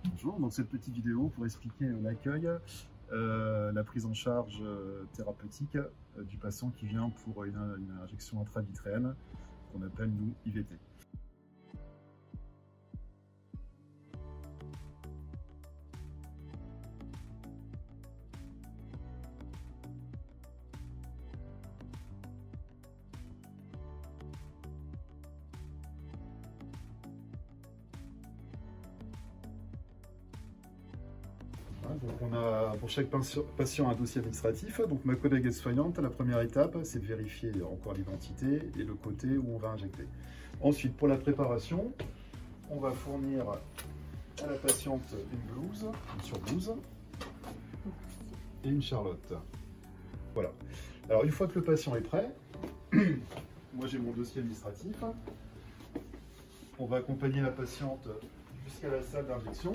Bonjour, donc cette petite vidéo pour expliquer l'accueil, la prise en charge thérapeutique du patient qui vient pour une injection intravitréenne qu'on appelle nous IVT. Donc on a pour chaque patient un dossier administratif. Donc ma collègue aide-soignante, la première étape, c'est de vérifier encore l'identité et le côté où on va injecter. Ensuite, pour la préparation, on va fournir à la patiente une blouse, une surblouse et une charlotte. Voilà. Alors une fois que le patient est prêt, moi j'ai mon dossier administratif. On va accompagner la patiente jusqu'à la salle d'injection.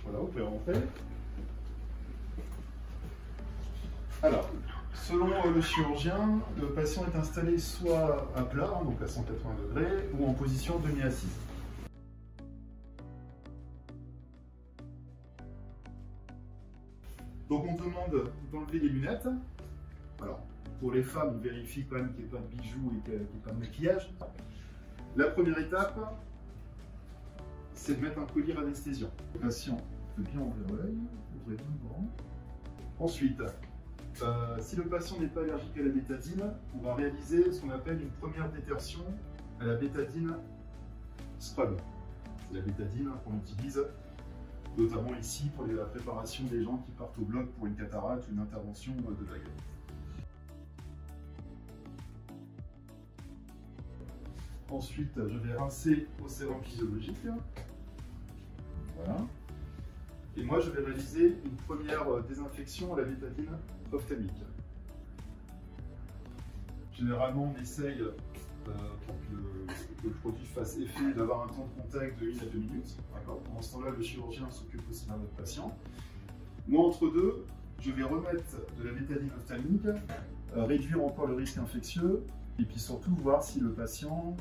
Voilà, vous pouvez rentrer. Alors, selon le chirurgien, le patient est installé soit à plat, donc à 180 degrés, ou en position demi-assise. Donc on demande d'enlever les lunettes. Alors, pour les femmes, on vérifie quand même qu'il n'y ait pas de bijoux et qu'il n'y ait pas de maquillage. La première étape, c'est de mettre un collier anesthésiant. Le patient peut bien ouvrir l'œil, ouvrez bien grand. Ensuite, si le patient n'est pas allergique à la bétadine, on va réaliser ce qu'on appelle une première détertion à la bétadine scrub. C'est la bétadine qu'on utilise notamment ici pour la préparation des gens qui partent au bloc pour une cataracte ou une intervention de vague. Ensuite, je vais rincer au sérum physiologique. Voilà. Et moi, je vais réaliser une première désinfection à la bétadine ophtalmique. Généralement, on essaye, pour que le produit fasse effet, d'avoir un temps de contact de 1 à 2 minutes. Pendant ce temps-là, le chirurgien s'occupe aussi d'un autre patient. Moi, entre deux, je vais remettre de la bétadine ophtalmique, réduire encore le risque infectieux, et puis surtout voir si le patient,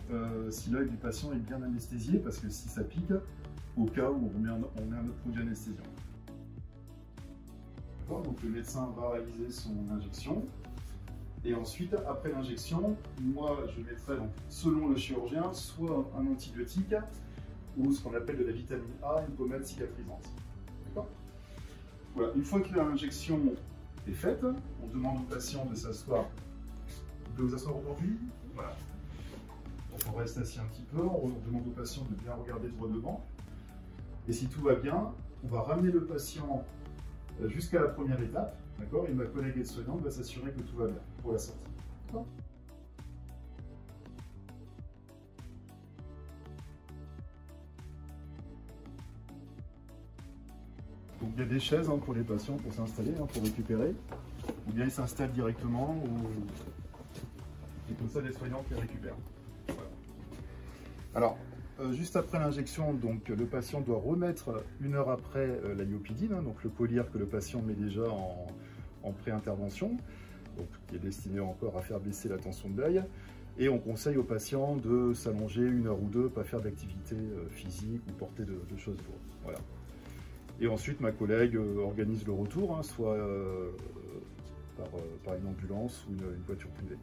si l'œil du patient est bien anesthésié, parce que si ça pique, au cas où on met un autre produit anesthésiant. Donc le médecin va réaliser son injection. Et ensuite, après l'injection, moi je mettrai, donc, selon le chirurgien, soit un antibiotique ou ce qu'on appelle de la vitamine A, une pommade cicatrisante. D'accord ? Voilà, une fois que l'injection est faite, on demande au patient de s'asseoir. Vous pouvez vous asseoir aujourd'hui ? Voilà. Donc on reste assis un petit peu, on demande au patient de bien regarder droit devant. Et si tout va bien, on va ramener le patient jusqu'à la première étape, d'accord ? Et ma collègue aide-soignante va s'assurer que tout va bien pour la sortie. Donc il y a des chaises pour les patients pour s'installer, pour récupérer. Ou bien ils s'installent directement, et comme ça les soignants les récupèrent. Voilà. Alors, juste après l'injection, donc le patient doit remettre 1 heure après la iopidine, donc le collier que le patient met déjà en pré-intervention, qui est destiné encore à faire baisser la tension de l'œil. Et on conseille au patient de s'allonger 1 heure ou 2, pas faire d'activité physique ou porter de choses lourdes. Voilà. Et ensuite, ma collègue organise le retour, soit par une ambulance ou une voiture privée.